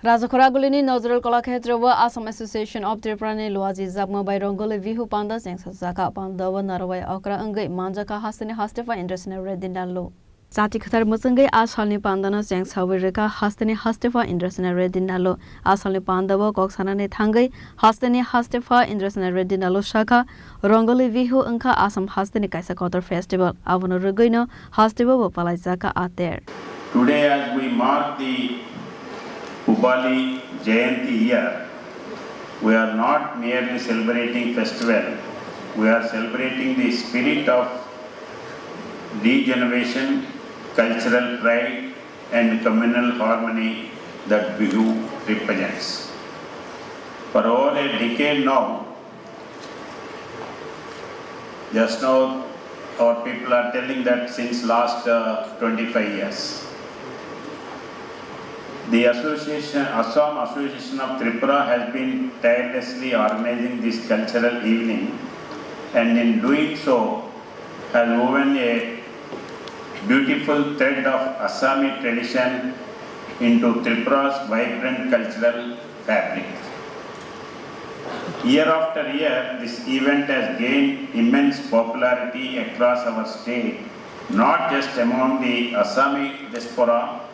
Rajakhor Agulini Nazrul Kalakshetra Assam Association of Tripura Luwajijakma by Rongali Bihu Panda Chengjakha Pandao Narowai Okra Wngwi Manjakha Hasteni Hastepha Indrasena Reddy Nallu Jati Khatar Musangai Asalni Pandana Chengjakha Hasteni Hastepha Indrasena Reddy Nallu Asalni Pandao Koksanane Thangai Hasteni Hastepha Indrasena Reddy Nallu Shakha Rongali Bihu Wngkha Assam Hasteni Khlaijakha Festival Avano Rugoino Hastepha Khlaijakha are there. Today, as we mark the Upali Jayanti year, we are not merely celebrating festival, we are celebrating the spirit of regeneration, cultural pride and communal harmony that Bihu represents. For over a decade now, just now our people are telling that since last 25 years. The association, Assam Association of Tripura has been tirelessly organizing this cultural evening, and in doing so has woven a beautiful thread of Assami tradition into Tripura's vibrant cultural fabric. Year after year, this event has gained immense popularity across our state, not just among the Assami diaspora,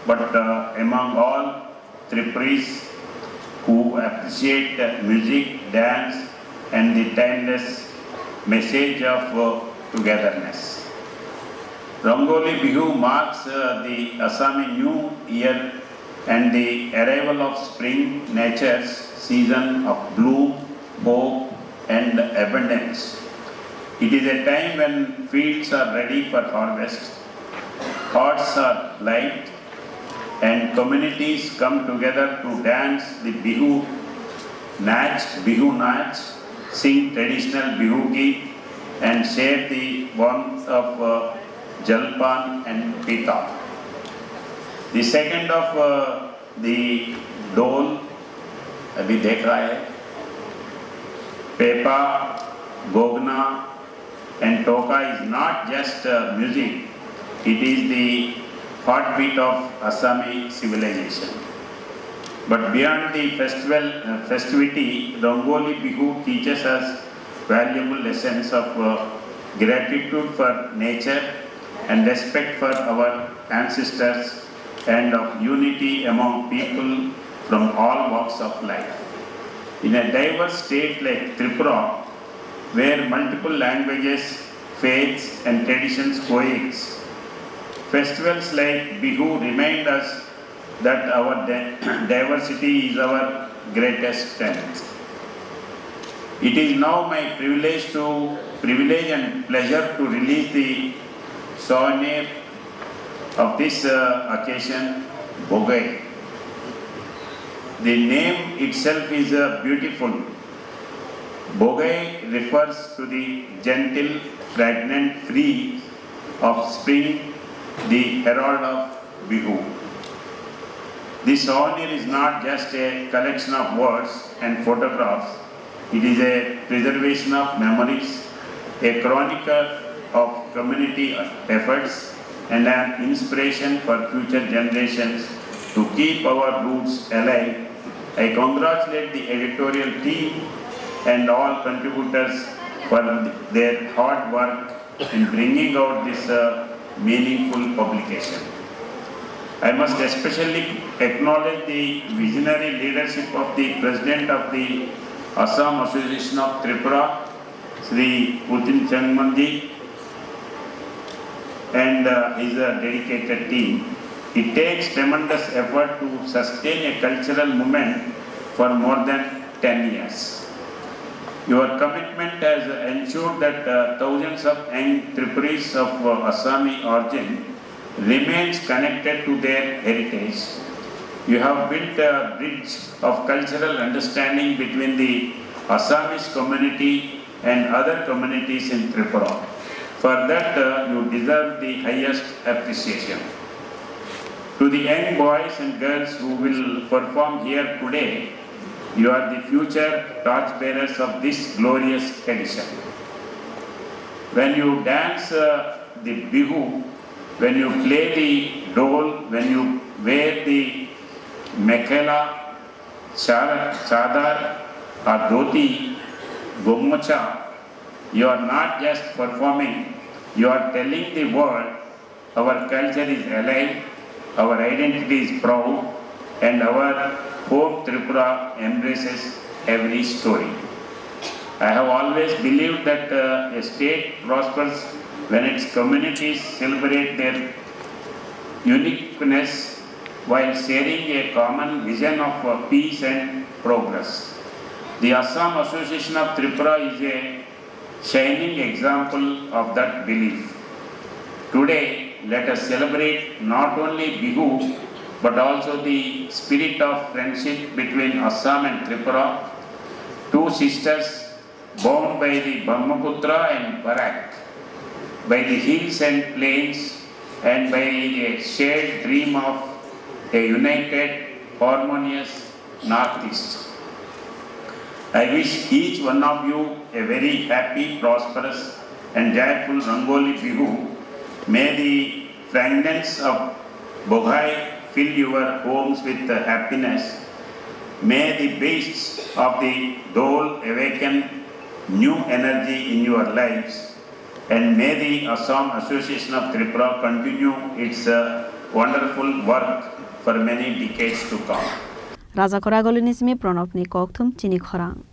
but among all Tripuris who appreciate music, dance and the timeless message of togetherness. Rongali Bihu marks the Assami New Year and the arrival of spring, nature's season of bloom, hope and abundance. It is a time when fields are ready for harvest, hearts are light, and communities come together to dance the Bihu Nach, sing traditional Bihu Geet and share the warmth of Jalpan and Pita. The second of the Dol, abhi dekh raha hai, Pepa, Gogna and Toka is not just music, it is the heartbeat of Assami civilization. But beyond the festivity, Rongali Bihu teaches us valuable lessons of gratitude for nature and respect for our ancestors and of unity among people from all walks of life. In a diverse state like Tripura, where multiple languages, faiths and traditions coexist, festivals like Bihu remind us that our diversity is our greatest strength. It is now my privilege and pleasure to release the souvenir of this occasion, Bogai. The name itself is beautiful. Bogai refers to the gentle, fragrant breeze of spring, the herald of Bihu. This souvenir is not just a collection of words and photographs, it is a preservation of memories, a chronicle of community efforts, and an inspiration for future generations to keep our roots alive. I congratulate the editorial team and all contributors for their hard work in bringing out this meaningful publication. I must especially acknowledge the visionary leadership of the President of the Assam Association of Tripura, Sri Putin Changmandi, and his dedicated team. It takes tremendous effort to sustain a cultural movement for more than 10 years. Your commitment has ensured that thousands of young Tripuris of Assami origin remains connected to their heritage. You have built a bridge of cultural understanding between the Assamese community and other communities in Tripura. For that, you deserve the highest appreciation. To the young boys and girls who will perform here today, you are the future torchbearers of this glorious tradition. When you dance the Bihu, when you play the dole, when you wear the mekhela, chadar or dhoti, gomocha, you are not just performing, you are telling the world our culture is alive, our identity is proud, and our home Tripura embraces every story. I have always believed that a state prospers when its communities celebrate their uniqueness while sharing a common vision of peace and progress. The Assam Association of Tripura is a shining example of that belief. Today, let us celebrate not only Bihu, but also the spirit of friendship between Assam and Tripura, two sisters bound by the Brahmaputra and Barak, by the hills and plains, and by a shared dream of a united, harmonious Northeast. I wish each one of you a very happy, prosperous, and joyful Rongali Bihu. May the fragrance of Boghai fill your homes with happiness. May the beasts of the dole awaken new energy in your lives, and may the Assam Association of Tripura continue its wonderful work for many decades to come. Rajakhor Agulini Pranab ni Kokthum Chini Khorang.